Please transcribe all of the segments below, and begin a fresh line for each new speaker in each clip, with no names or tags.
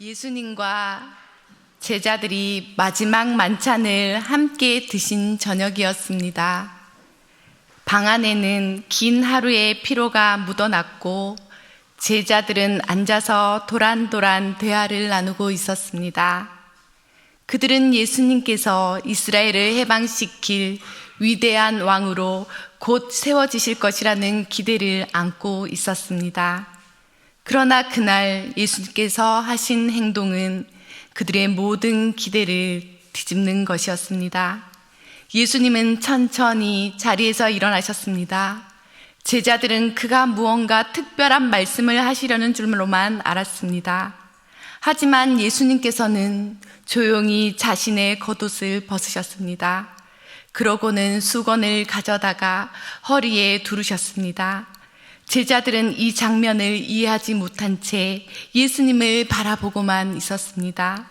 예수님과 제자들이 마지막 만찬을 함께 드신 저녁이었습니다. 방 안에는 긴 하루의 피로가 묻어났고 제자들은 앉아서 도란도란 대화를 나누고 있었습니다. 그들은 예수님께서 이스라엘을 해방시킬 위대한 왕으로 곧 세워지실 것이라는 기대를 안고 있었습니다. 그러나 그날 예수님께서 하신 행동은 그들의 모든 기대를 뒤집는 것이었습니다. 예수님은 천천히 자리에서 일어나셨습니다. 제자들은 그가 무언가 특별한 말씀을 하시려는 줄로만 알았습니다. 하지만 예수님께서는 조용히 자신의 겉옷을 벗으셨습니다. 그러고는 수건을 가져다가 허리에 두르셨습니다. 제자들은 이 장면을 이해하지 못한 채 예수님을 바라보고만 있었습니다.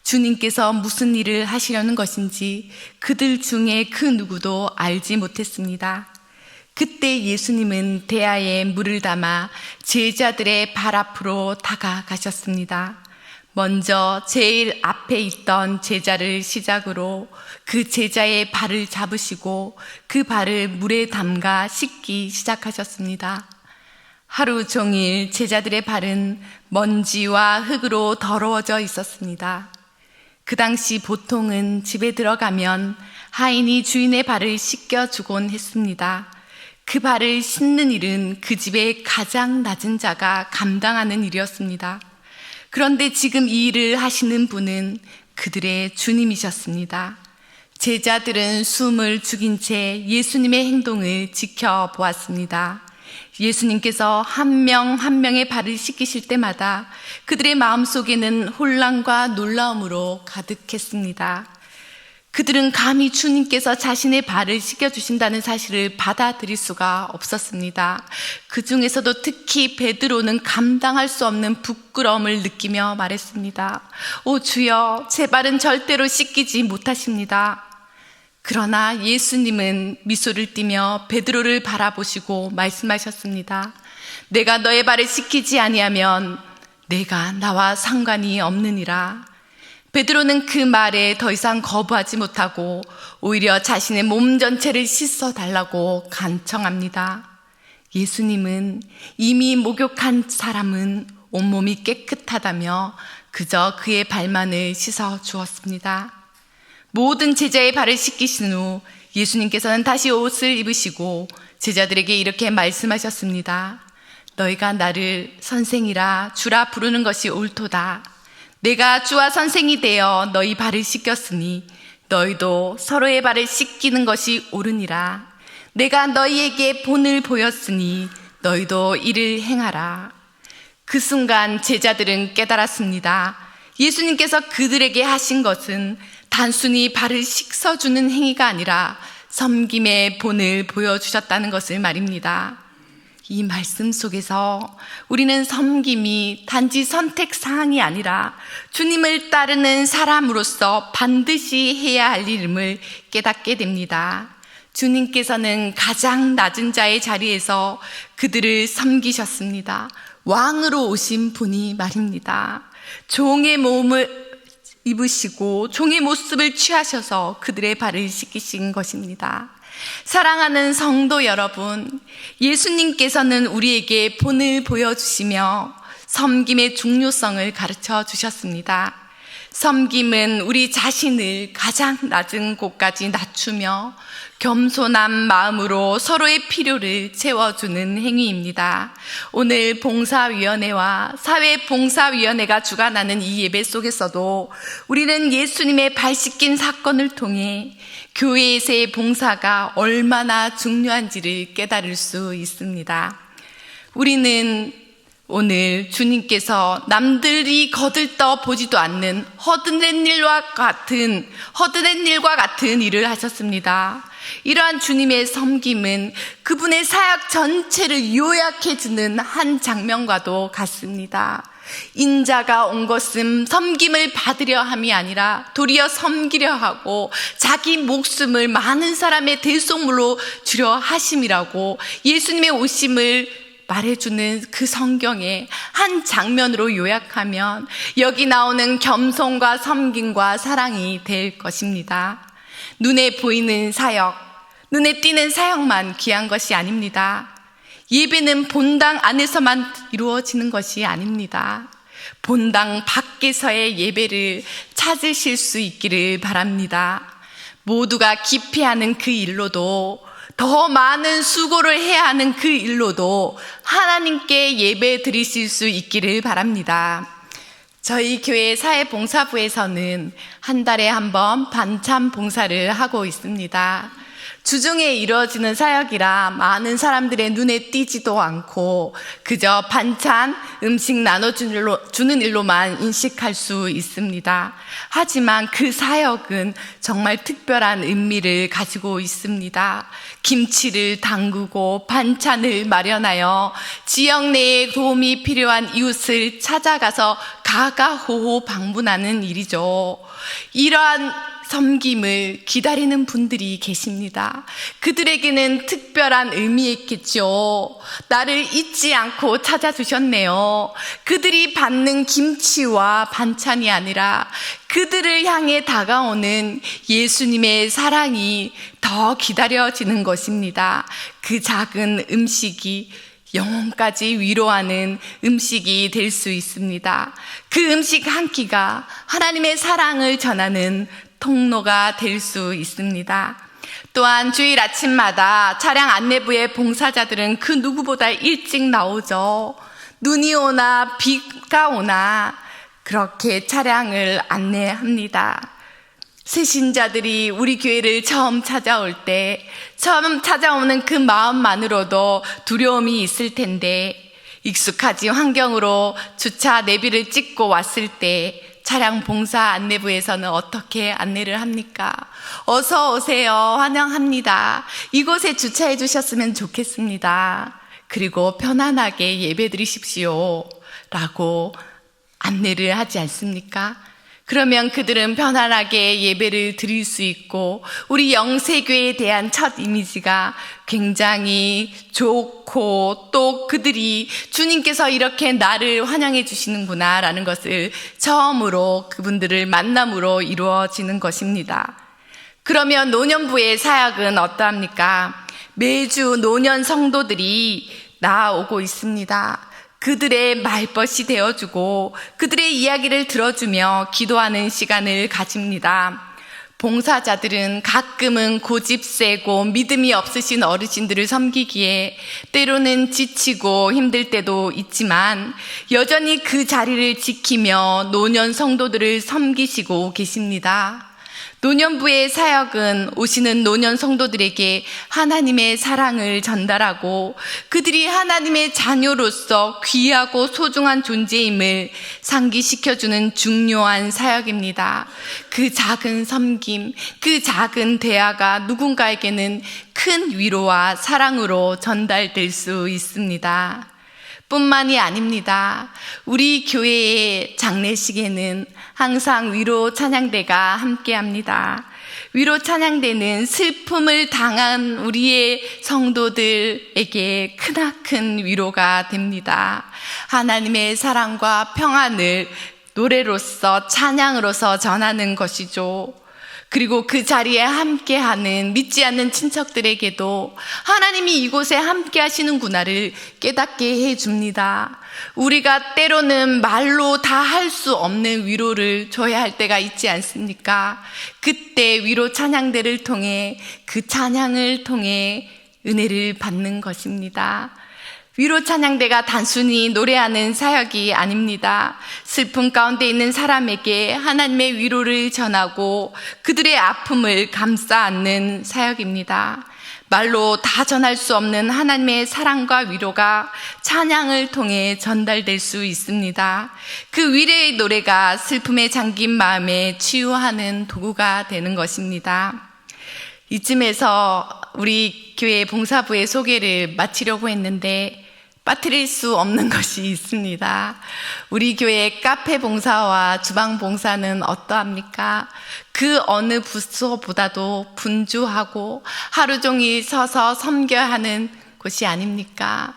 주님께서 무슨 일을 하시려는 것인지 그들 중에 그 누구도 알지 못했습니다. 그때 예수님은 대야에 물을 담아 제자들의 발 앞으로 다가가셨습니다. 먼저 제일 앞에 있던 제자를 시작으로 그 제자의 발을 잡으시고 그 발을 물에 담가 씻기 시작하셨습니다. 하루 종일 제자들의 발은 먼지와 흙으로 더러워져 있었습니다. 그 당시 보통은 집에 들어가면 하인이 주인의 발을 씻겨주곤 했습니다. 그 발을 씻는 일은 그 집의 가장 낮은 자가 감당하는 일이었습니다. 그런데 지금 이 일을 하시는 분은 그들의 주님이셨습니다. 제자들은 숨을 죽인 채 예수님의 행동을 지켜보았습니다. 예수님께서 한 명 한 명의 발을 씻기실 때마다 그들의 마음속에는 혼란과 놀라움으로 가득했습니다. 그들은 감히 주님께서 자신의 발을 씻겨주신다는 사실을 받아들일 수가 없었습니다. 그 중에서도 특히 베드로는 감당할 수 없는 부끄러움을 느끼며 말했습니다. 오 주여, 제 발은 절대로 씻기지 못하십니다. 그러나 예수님은 미소를 띠며 베드로를 바라보시고 말씀하셨습니다. 내가 너의 발을 씻기지 아니하면 내가 나와 상관이 없느니라. 베드로는 그 말에 더 이상 거부하지 못하고 오히려 자신의 몸 전체를 씻어달라고 간청합니다. 예수님은 이미 목욕한 사람은 온몸이 깨끗하다며 그저 그의 발만을 씻어 주었습니다. 모든 제자의 발을 씻기신 후 예수님께서는 다시 옷을 입으시고 제자들에게 이렇게 말씀하셨습니다. 너희가 나를 선생이라 주라 부르는 것이 옳도다. 내가 주와 선생이 되어 너희 발을 씻겼으니 너희도 서로의 발을 씻기는 것이 옳으니라. 내가 너희에게 본을 보였으니 너희도 이를 행하라. 그 순간 제자들은 깨달았습니다. 예수님께서 그들에게 하신 것은 단순히 발을 씻어주는 행위가 아니라 섬김의 본을 보여주셨다는 것을 말입니다. 이 말씀 속에서 우리는 섬김이 단지 선택사항이 아니라 주님을 따르는 사람으로서 반드시 해야 할 일임을 깨닫게 됩니다. 주님께서는 가장 낮은 자의 자리에서 그들을 섬기셨습니다. 왕으로 오신 분이 말입니다. 종의 몸을 입으시고 종의 모습을 취하셔서 그들의 발을 씻기신 것입니다. 사랑하는 성도 여러분, 예수님께서는 우리에게 본을 보여주시며 섬김의 중요성을 가르쳐 주셨습니다. 섬김은 우리 자신을 가장 낮은 곳까지 낮추며 겸손한 마음으로 서로의 필요를 채워주는 행위입니다. 오늘 봉사위원회와 사회봉사위원회가 주관하는 이 예배 속에서도 우리는 예수님의 발 씻긴 사건을 통해 교회에서의 봉사가 얼마나 중요한지를 깨달을 수 있습니다. 우리는 오늘 주님께서 남들이 거들떠 보지도 않는 허드렛 일과 같은 일을 하셨습니다. 이러한 주님의 섬김은 그분의 사역 전체를 요약해주는 한 장면과도 같습니다. 인자가 온 것은 섬김을 받으려 함이 아니라 도리어 섬기려 하고 자기 목숨을 많은 사람의 대속물로 주려 하심이라고 예수님의 오심을 말해주는 그 성경의 한 장면으로 요약하면 여기 나오는 겸손과 섬김과 사랑이 될 것입니다. 눈에 보이는 사역, 눈에 띄는 사역만 귀한 것이 아닙니다. 예배는 본당 안에서만 이루어지는 것이 아닙니다. 본당 밖에서의 예배를 찾으실 수 있기를 바랍니다. 모두가 기피하는 그 일로도, 더 많은 수고를 해야 하는 그 일로도 하나님께 예배 드리실 수 있기를 바랍니다. 저희 교회 사회봉사부에서는 한 달에 한 번 반찬 봉사를 하고 있습니다. 주중에 이루어지는 사역이라 많은 사람들의 눈에 띄지도 않고 그저 반찬, 음식 나눠주는 일로만 인식할 수 있습니다. 하지만 그 사역은 정말 특별한 의미를 가지고 있습니다. 김치를 담그고 반찬을 마련하여 지역 내에 도움이 필요한 이웃을 찾아가서 가가호호 방문하는 일이죠. 이러한 섬김을 기다리는 분들이 계십니다. 그들에게는 특별한 의미였겠죠. 나를 잊지 않고 찾아주셨네요. 그들이 받는 김치와 반찬이 아니라 그들을 향해 다가오는 예수님의 사랑이 더 기다려지는 것입니다. 그 작은 음식이 영혼까지 위로하는 음식이 될 수 있습니다. 그 음식 한 끼가 하나님의 사랑을 전하는 통로가 될 수 있습니다. 또한 주일 아침마다 차량 안내부의 봉사자들은 그 누구보다 일찍 나오죠. 눈이 오나 비가 오나 그렇게 차량을 안내합니다. 새신자들이 우리 교회를 처음 찾아올 때, 처음 찾아오는 그 마음만으로도 두려움이 있을 텐데, 익숙하지 환경으로 주차 내비를 찍고 왔을 때 차량 봉사 안내부에서는 어떻게 안내를 합니까? 어서 오세요. 환영합니다. 이곳에 주차해 주셨으면 좋겠습니다. 그리고 편안하게 예배 드리십시오. 라고 안내를 하지 않습니까? 그러면 그들은 편안하게 예배를 드릴 수 있고 우리 영세교회에 대한 첫 이미지가 굉장히 좋고 또 그들이 주님께서 이렇게 나를 환영해 주시는구나 라는 것을 처음으로 그분들을 만남으로 이루어지는 것입니다. 그러면 노년부의 사역은 어떠합니까? 매주 노년 성도들이 나아오고 있습니다. 그들의 말벗이 되어주고 그들의 이야기를 들어주며 기도하는 시간을 가집니다. 봉사자들은 가끔은 고집세고 믿음이 없으신 어르신들을 섬기기에 때로는 지치고 힘들 때도 있지만 여전히 그 자리를 지키며 노년 성도들을 섬기시고 계십니다. 노년부의 사역은 오시는 노년 성도들에게 하나님의 사랑을 전달하고 그들이 하나님의 자녀로서 귀하고 소중한 존재임을 상기시켜주는 중요한 사역입니다. 그 작은 섬김, 그 작은 대화가 누군가에게는 큰 위로와 사랑으로 전달될 수 있습니다. 뿐만이 아닙니다. 우리 교회의 장례식에는 항상 위로 찬양대가 함께합니다. 위로 찬양대는 슬픔을 당한 우리의 성도들에게 크나큰 위로가 됩니다. 하나님의 사랑과 평안을 노래로서 찬양으로서 전하는 것이죠. 그리고 그 자리에 함께하는 믿지 않는 친척들에게도 하나님이 이곳에 함께 하시는구나를 깨닫게 해줍니다. 우리가 때로는 말로 다 할 수 없는 위로를 줘야 할 때가 있지 않습니까? 그때 위로 찬양대를 통해 그 찬양을 통해 은혜를 받는 것입니다. 위로 찬양대가 단순히 노래하는 사역이 아닙니다. 슬픔 가운데 있는 사람에게 하나님의 위로를 전하고 그들의 아픔을 감싸 안는 사역입니다. 말로 다 전할 수 없는 하나님의 사랑과 위로가 찬양을 통해 전달될 수 있습니다. 그 위로의 노래가 슬픔에 잠긴 마음에 치유하는 도구가 되는 것입니다. 이쯤에서 우리 교회 봉사부의 소개를 마치려고 했는데 빠뜨릴 수 없는 것이 있습니다. 우리 교회 카페 봉사와 주방 봉사는 어떠합니까? 그 어느 부서보다도 분주하고 하루 종일 서서 섬겨야 하는 곳이 아닙니까?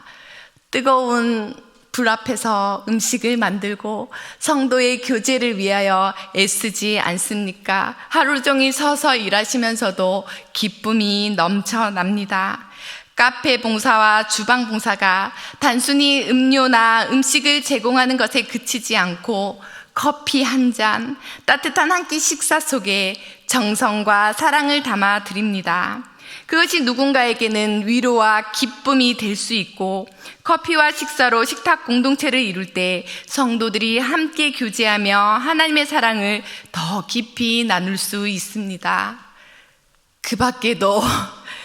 뜨거운 불 앞에서 음식을 만들고 성도의 교제를 위하여 애쓰지 않습니까? 하루 종일 서서 일하시면서도 기쁨이 넘쳐납니다. 카페 봉사와 주방 봉사가 단순히 음료나 음식을 제공하는 것에 그치지 않고 커피 한 잔, 따뜻한 한 끼 식사 속에 정성과 사랑을 담아 드립니다. 그것이 누군가에게는 위로와 기쁨이 될 수 있고, 커피와 식사로 식탁 공동체를 이룰 때 성도들이 함께 교제하며 하나님의 사랑을 더 깊이 나눌 수 있습니다. 그 밖에도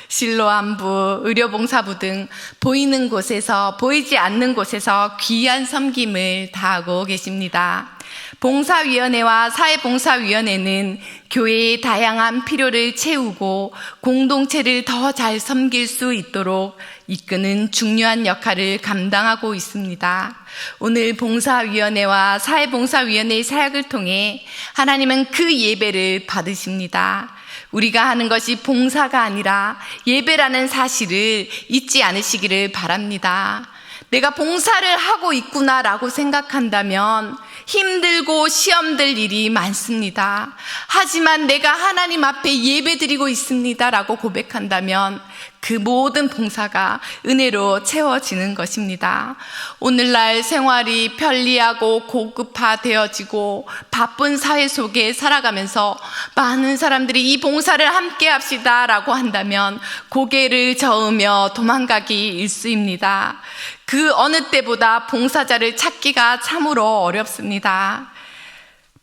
실로암부, 의료봉사부 등 보이는 곳에서 보이지 않는 곳에서 귀한 섬김을 다하고 계십니다. 봉사위원회와 사회봉사위원회는 교회의 다양한 필요를 채우고 공동체를 더 잘 섬길 수 있도록 이끄는 중요한 역할을 감당하고 있습니다. 오늘 봉사위원회와 사회봉사위원회의 사역을 통해 하나님은 그 예배를 받으십니다. 우리가 하는 것이 봉사가 아니라 예배라는 사실을 잊지 않으시기를 바랍니다. 내가 봉사를 하고 있구나라고 생각한다면 힘들고 시험될 일이 많습니다. 하지만 내가 하나님 앞에 예배드리고 있습니다라고 고백한다면 그 모든 봉사가 은혜로 채워지는 것입니다. 오늘날 생활이 편리하고 고급화되어지고 바쁜 사회 속에 살아가면서 많은 사람들이 이 봉사를 함께 합시다 라고 한다면 고개를 저으며 도망가기 일쑤입니다. 그 어느 때보다 봉사자를 찾기가 참으로 어렵습니다.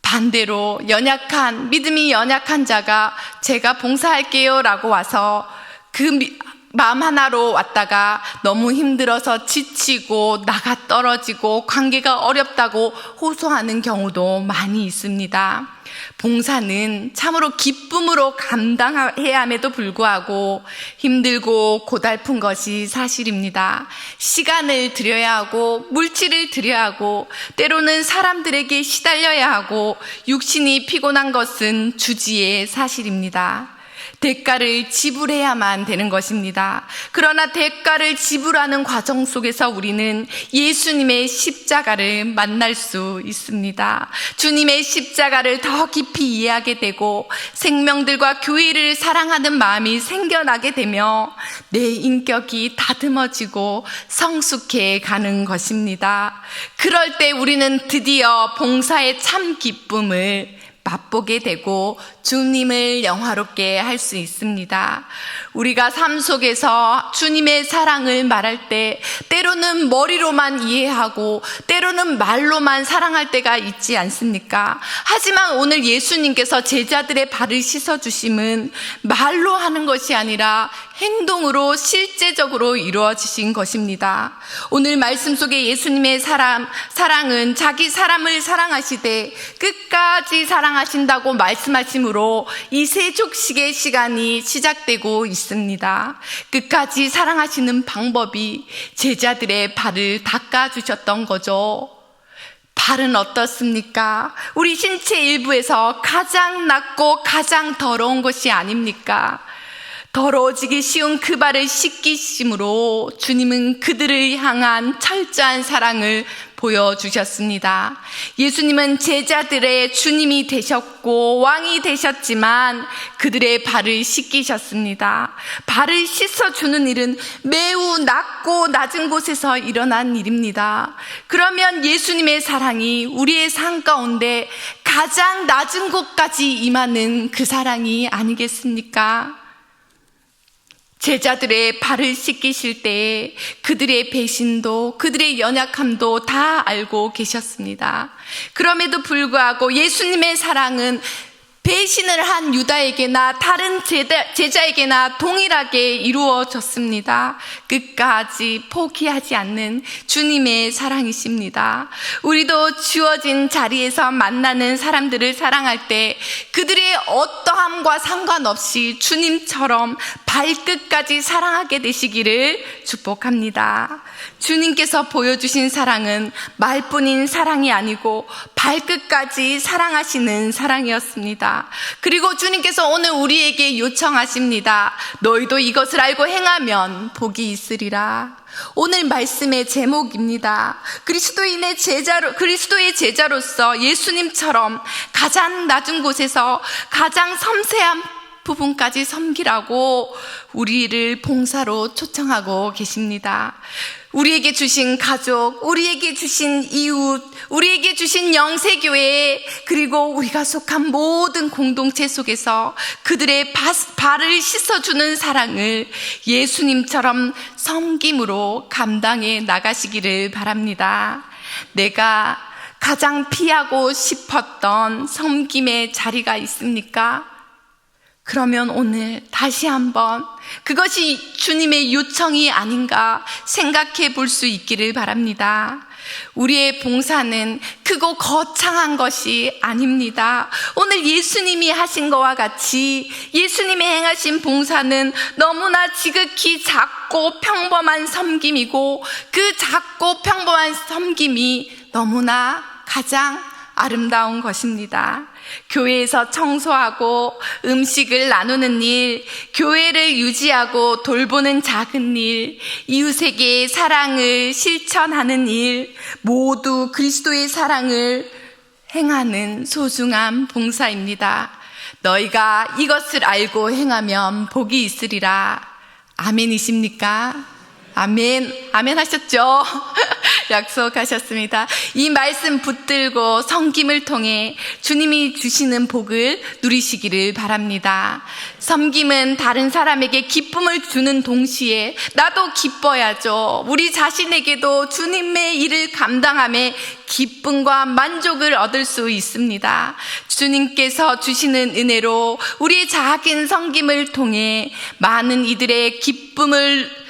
반대로 믿음이 연약한 자가 제가 봉사할게요 라고 와서 그 마음 하나로 왔다가 너무 힘들어서 지치고 나가 떨어지고 관계가 어렵다고 호소하는 경우도 많이 있습니다. 봉사는 참으로 기쁨으로 감당해야 함에도 불구하고 힘들고 고달픈 것이 사실입니다. 시간을 들여야 하고 물질을 들여야 하고 때로는 사람들에게 시달려야 하고 육신이 피곤한 것은 주지의 사실입니다. 대가를 지불해야만 되는 것입니다. 그러나 대가를 지불하는 과정 속에서 우리는 예수님의 십자가를 만날 수 있습니다. 주님의 십자가를 더 깊이 이해하게 되고 생명들과 교회를 사랑하는 마음이 생겨나게 되며 내 인격이 다듬어지고 성숙해 가는 것입니다. 그럴 때 우리는 드디어 봉사의 참 기쁨을 맛보게 되고 주님을 영화롭게 할 수 있습니다. 우리가 삶 속에서 주님의 사랑을 말할 때 때로는 머리로만 이해하고 때로는 말로만 사랑할 때가 있지 않습니까? 하지만 오늘 예수님께서 제자들의 발을 씻어주심은 말로 하는 것이 아니라 행동으로 실제적으로 이루어지신 것입니다. 오늘 말씀 속에 예수님의 사랑은 자기 사람을 사랑하시되 끝까지 사랑하신다고 말씀하심으로 이 세족식의 시간이 시작되고 있습니다. 끝까지 사랑하시는 방법이 제자들의 발을 닦아주셨던 거죠. 발은 어떻습니까? 우리 신체 일부에서 가장 낮고 가장 더러운 것이 아닙니까? 더러워지기 쉬운 그 발을 씻기심으로 주님은 그들을 향한 철저한 사랑을 보여주셨습니다. 예수님은 제자들의 주님이 되셨고 왕이 되셨지만 그들의 발을 씻기셨습니다. 발을 씻어주는 일은 매우 낮고 낮은 곳에서 일어난 일입니다. 그러면 예수님의 사랑이 우리의 삶 가운데 가장 낮은 곳까지 임하는 그 사랑이 아니겠습니까? 제자들의 발을 씻기실 때에 그들의 배신도 그들의 연약함도 다 알고 계셨습니다. 그럼에도 불구하고 예수님의 사랑은 배신을 한 유다에게나 다른 제자에게나 동일하게 이루어졌습니다. 끝까지 포기하지 않는 주님의 사랑이십니다. 우리도 주어진 자리에서 만나는 사람들을 사랑할 때 그들의 어떠함과 상관없이 주님처럼 발끝까지 사랑하게 되시기를 축복합니다. 주님께서 보여주신 사랑은 말뿐인 사랑이 아니고 발끝까지 사랑하시는 사랑이었습니다. 바랍니다. 그리고 주님께서 오늘 우리에게 요청하십니다. 너희도 이것을 알고 행하면 복이 있으리라. 오늘 말씀의 제목입니다. 그리스도의 제자로서 예수님처럼 가장 낮은 곳에서 가장 섬세한 부분까지 섬기라고 우리를 봉사로 초청하고 계십니다. 우리에게 주신 가족, 우리에게 주신 이웃, 우리에게 주신 영세교회, 그리고 우리가 속한 모든 공동체 속에서 그들의 발을 씻어주는 사랑을 예수님처럼 섬김으로 감당해 나가시기를 바랍니다. 내가 가장 피하고 싶었던 섬김의 자리가 있습니까? 그러면 오늘 다시 한번 그것이 주님의 요청이 아닌가 생각해 볼 수 있기를 바랍니다. 우리의 봉사는 크고 거창한 것이 아닙니다. 오늘 예수님이 하신 것과 같이 예수님이 행하신 봉사는 너무나 지극히 작고 평범한 섬김이고, 그 작고 평범한 섬김이 너무나 가장 아름다운 것입니다. 교회에서 청소하고 음식을 나누는 일, 교회를 유지하고 돌보는 작은 일, 이웃에게 사랑을 실천하는 일, 모두 그리스도의 사랑을 행하는 소중한 봉사입니다. 너희가 이것을 알고 행하면 복이 있으리라. 아멘이십니까? 아멘, 아멘 하셨죠? 약속하셨습니다. 이 말씀 붙들고 섬김을 통해 주님이 주시는 복을 누리시기를 바랍니다. 섬김은 다른 사람에게 기쁨을 주는 동시에 나도 기뻐야죠. 우리 자신에게도 주님의 일을 감당함에 기쁨과 만족을 얻을 수 있습니다. 주님께서 주시는 은혜로 우리의 작은 섬김을 통해 많은 이들의 기쁨을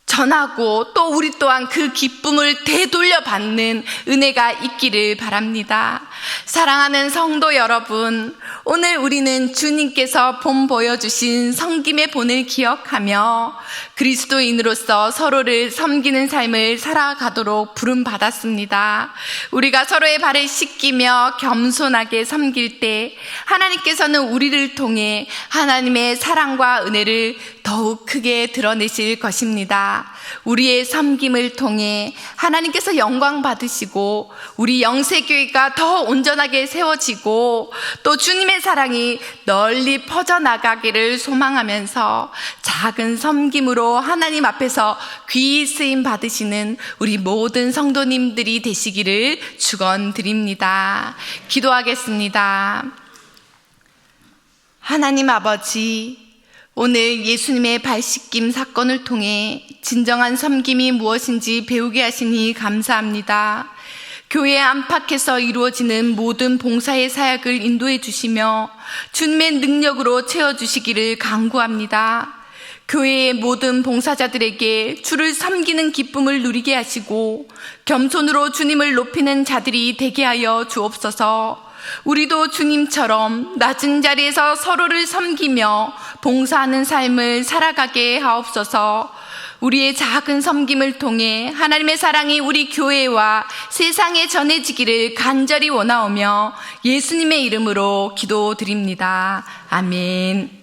전하고 또 우리 또한 그 기쁨을 되돌려 받는 은혜가 있기를 바랍니다. 사랑하는 성도 여러분, 오늘 우리는 주님께서 본 보여주신 섬김의 본을 기억하며 그리스도인으로서 서로를 섬기는 삶을 살아가도록 부름받았습니다. 우리가 서로의 발을 씻기며 겸손하게 섬길 때 하나님께서는 우리를 통해 하나님의 사랑과 은혜를 더욱 크게 드러내실 것입니다. 우리의 섬김을 통해 하나님께서 영광 받으시고 우리 영세교회가 더 온전하게 세워지고 또 주님의 사랑이 널리 퍼져나가기를 소망하면서 작은 섬김으로 하나님 앞에서 귀히 쓰임 받으시는 우리 모든 성도님들이 되시기를 축원드립니다. 기도하겠습니다. 하나님 아버지, 오늘 예수님의 발 씻김 사건을 통해 진정한 섬김이 무엇인지 배우게 하시니 감사합니다. 교회 안팎에서 이루어지는 모든 봉사의 사역을 인도해 주시며 주님의 능력으로 채워주시기를 간구합니다. 교회의 모든 봉사자들에게 주를 섬기는 기쁨을 누리게 하시고 겸손으로 주님을 높이는 자들이 되게 하여 주옵소서. 우리도 주님처럼 낮은 자리에서 서로를 섬기며 봉사하는 삶을 살아가게 하옵소서. 우리의 작은 섬김을 통해 하나님의 사랑이 우리 교회와 세상에 전해지기를 간절히 원하오며 예수님의 이름으로 기도드립니다. 아멘.